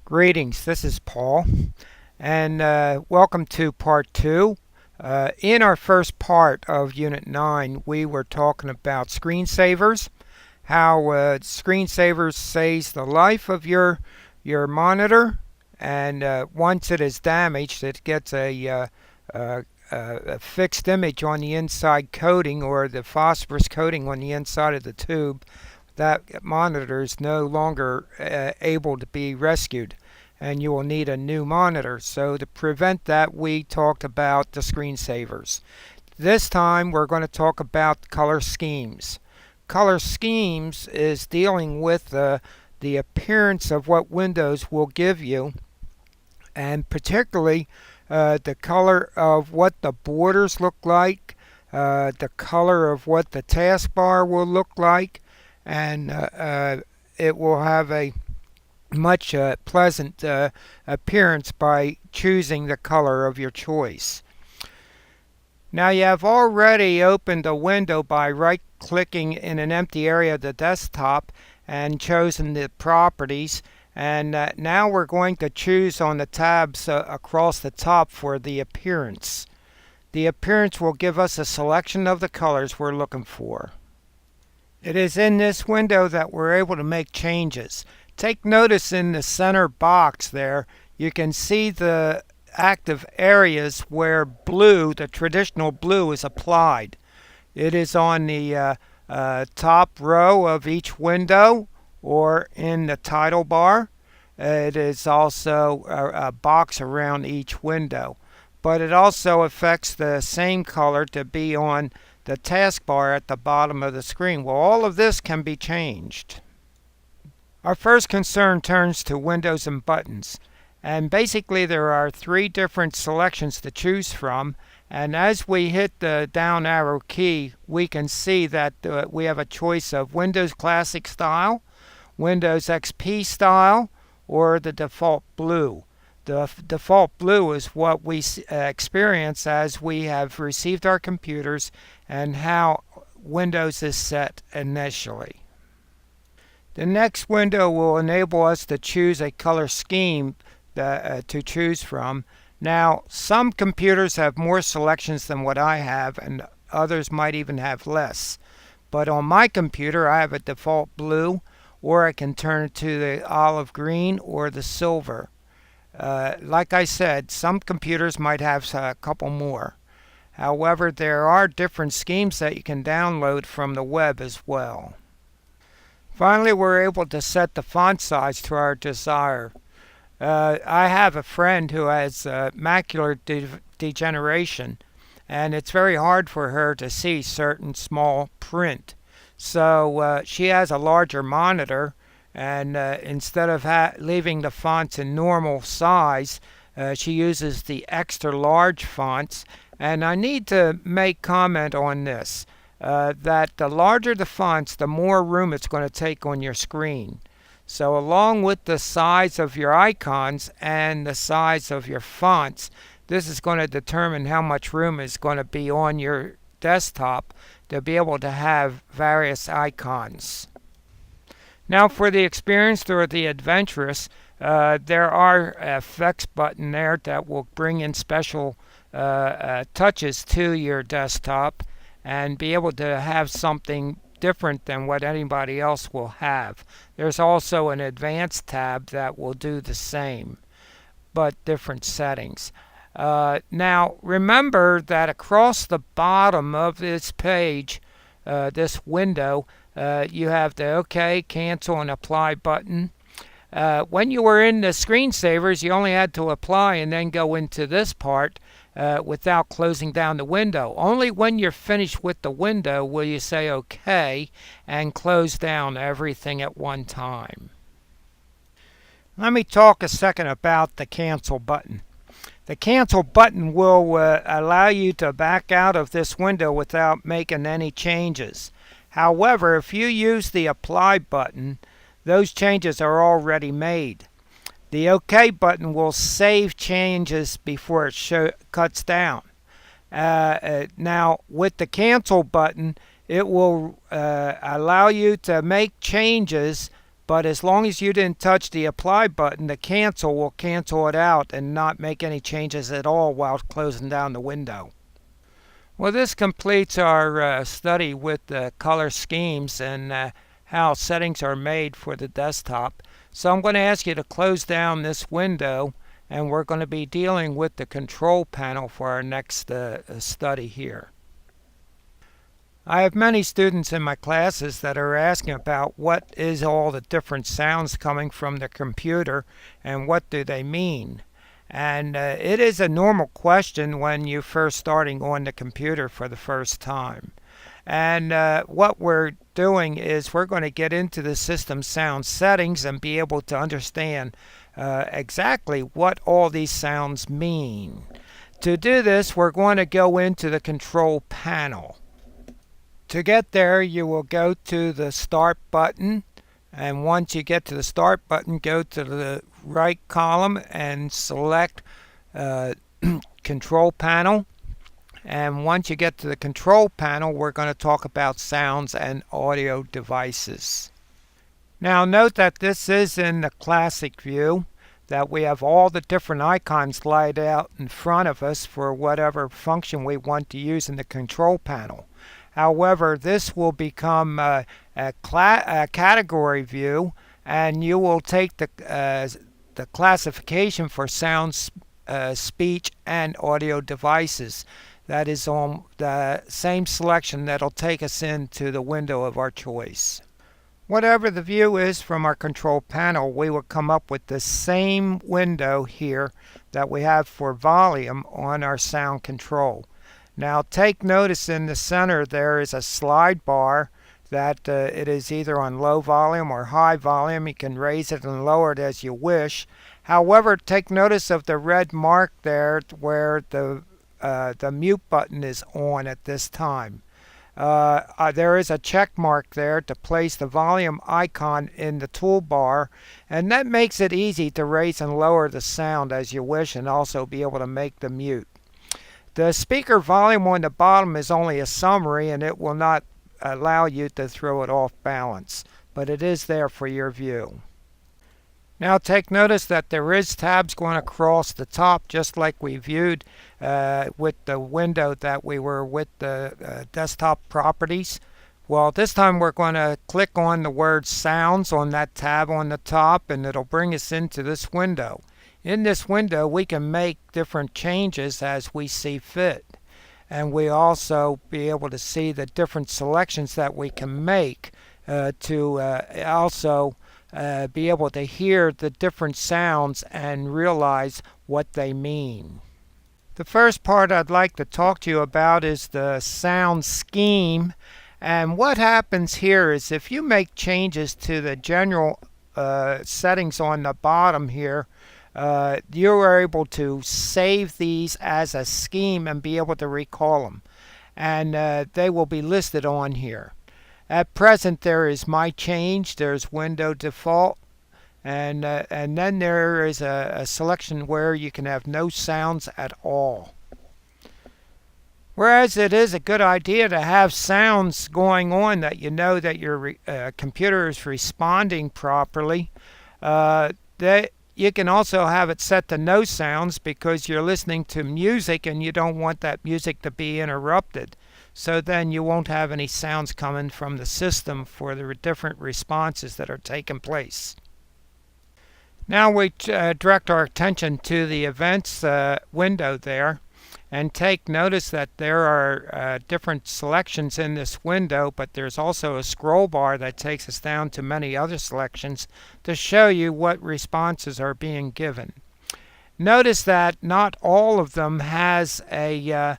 Greetings, this is Paul, and welcome to part 2. In our first part of Unit 9, we were talking about screensavers, how screensavers saves the life of your monitor, and once it is damaged, it gets a fixed image on the inside coating or the phosphorus coating on the inside of the tube. That monitor is no longer able to be rescued, and you will need a new monitor. So to prevent that, we talked about the screensavers. This time we're going to talk about color schemes. Color schemes is dealing with the appearance of what Windows will give you, and particularly the color of what the borders look like, the color of what the taskbar will look like, and it will have a much pleasant appearance by choosing the color of your choice. Now you have already opened a window by right-clicking in an empty area of the desktop and chosen the properties, and now we're going to choose on the tabs across the top for the appearance. The appearance will give us a selection of the colors we're looking for. It is in this window that we're able to make changes. Take notice in the center box there, you can see the active areas where blue, the traditional blue, is applied. It is on the top row of each window or in the title bar. It is also a box around each window. But it also affects the same color to be on the taskbar at the bottom of the screen. Well, all of this can be changed. Our first concern turns to windows and buttons. And basically there are 3 different selections to choose from. And as we hit the down arrow key, we can see that we have a choice of Windows Classic Style, Windows XP Style, or the default blue. The default blue is what we experience as we have received our computers and how Windows is set initially. The next window will enable us to choose a color scheme to choose from. Now, some computers have more selections than what I have, and others might even have less. But on my computer, I have a default blue, or I can turn it to the olive green or the silver. Like I said, some computers might have a couple more. However, there are different schemes that you can download from the web as well. Finally, we're able to set the font size to our desire. I have a friend who has macular degeneration, and it's very hard for her to see certain small print. So she has a larger monitor, and instead of leaving the fonts in normal size, she uses the extra large fonts. And I need to make comment on this, that the larger the fonts, the more room it's going to take on your screen. So along with the size of your icons and the size of your fonts, this is going to determine how much room is going to be on your desktop to be able to have various icons. Now for the experienced or the adventurous, there are effects button there that will bring in special touches to your desktop and be able to have something different than what anybody else will have. There's also an advanced tab that will do the same, but different settings. Now remember that across the bottom of this page, this window, you have the OK, Cancel, and Apply button. When you were in the screensavers, you only had to apply and then go into this part without closing down the window. Only when you're finished with the window will you say OK and close down everything at one time. Let me talk a second about the Cancel button. The Cancel button will allow you to back out of this window without making any changes. However, if you use the Apply button, those changes are already made. The OK button will save changes before it cuts down. Now, with the Cancel button, it will allow you to make changes But as long as you didn't touch the apply button, the cancel will cancel it out and not make any changes at all while closing down the window. Well, this completes our study with the color schemes and how settings are made for the desktop. So I'm going to ask you to close down this window, and we're going to be dealing with the control panel for our next study here. I have many students in my classes that are asking about what is all the different sounds coming from the computer and what do they mean. And it is a normal question when you're first starting on the computer for the first time. And what we're doing is we're going to get into the system sound settings and be able to understand exactly what all these sounds mean. To do this, we're going to go into the control panel. To get there, you will go to the Start button, and once you get to the Start button, go to the right column and select Control Panel. And once you get to the Control Panel, we're going to talk about sounds and audio devices. Now note that this is in the classic view, that we have all the different icons laid out in front of us for whatever function we want to use in the control panel. However, this will become a category view, and you will take the classification for sounds, speech, and audio devices. That is on the same selection that will take us into the window of our choice. Whatever the view is from our control panel, we will come up with the same window here that we have for volume on our sound control. Now take notice in the center there is a slide bar that it is either on low volume or high volume. You can raise it and lower it as you wish. However, take notice of the red mark there where the mute button is on at this time. There is a check mark there to place the volume icon in the toolbar, and that makes it easy to raise and lower the sound as you wish and also be able to make the mute. The speaker volume on the bottom is only a summary, and it will not allow you to throw it off balance, but it is there for your view. Now take notice that there is tabs going across the top, just like we viewed with the window that we were with the desktop properties. Well, this time we're going to click on the word sounds on that tab on the top, and it'll bring us into this window. In this window, we can make different changes as we see fit. And we also be able to see the different selections that we can make to also be able to hear the different sounds and realize what they mean. The first part I'd like to talk to you about is the sound scheme. And what happens here is if you make changes to the general settings on the bottom here, you are able to save these as a scheme and be able to recall them. And they will be listed on here. At present, there is My Change, there's Window Default, and then there is a selection where you can have no sounds at all. Whereas it is a good idea to have sounds going on that you know that your computer is responding properly, you can also have it set to no sounds because you're listening to music and you don't want that music to be interrupted. So then you won't have any sounds coming from the system for the different responses that are taking place. Now we direct our attention to the events window there, and take notice that there are different selections in this window, but there's also a scroll bar that takes us down to many other selections to show you what responses are being given. Notice that not all of them has a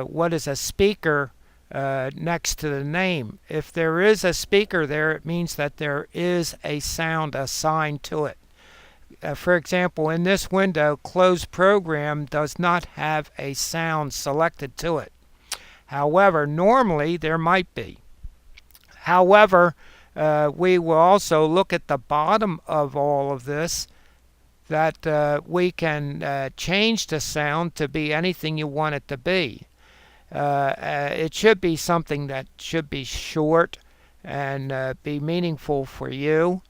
what is a speaker next to the name. If there is a speaker there, it means that there is a sound assigned to it. For example, in this window, Close Program does not have a sound selected to it. However, normally there might be. However, we will also look at the bottom of all of this, that we can change the sound to be anything you want it to be. It should be something that should be short and be meaningful for you.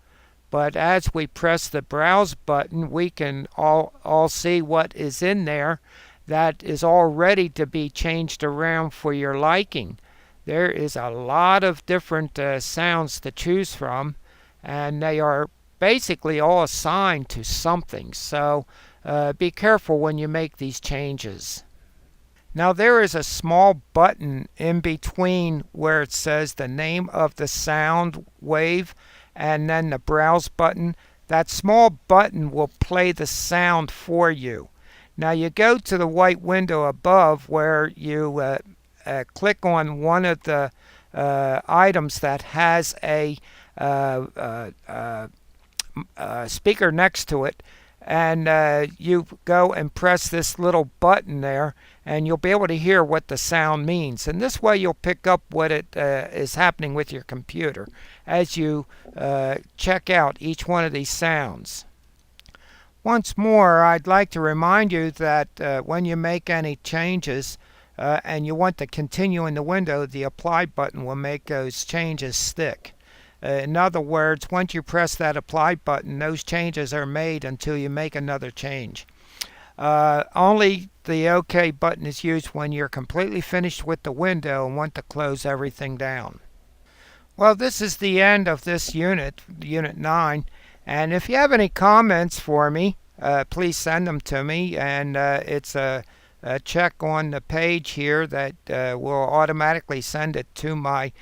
But as we press the browse button, we can all see what is in there that is all ready to be changed around for your liking. There is a lot of different sounds to choose from, and they are basically all assigned to something. So be careful when you make these changes. Now there is a small button in between where it says the name of the sound wave and then the browse button. That small button will play the sound for you. Now you go to the white window above where you click on one of the items that has a speaker next to it, and you go and press this little button there, and you'll be able to hear what the sound means. And this way you'll pick up what it is happening with your computer as you check out each one of these sounds. Once more, I'd like to remind you that when you make any changes and you want to continue in the window, the apply button will make those changes stick. In other words, once you press that apply button, those changes are made until you make another change. Only the OK button is used when you're completely finished with the window and want to close everything down. Well, this is the end of this unit, Unit 9. And if you have any comments for me, please send them to me. And it's a check on the page here that will automatically send it to my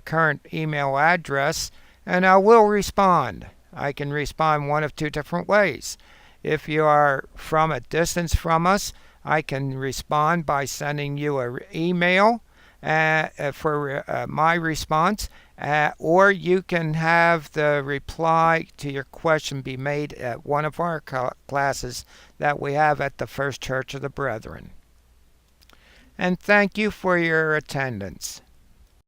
current email address, and I will respond. I can respond one of two different ways. If you are from a distance from us, I can respond by sending you an email for my response, or you can have the reply to your question be made at one of our classes that we have at the First Church of the Brethren. And thank you for your attendance.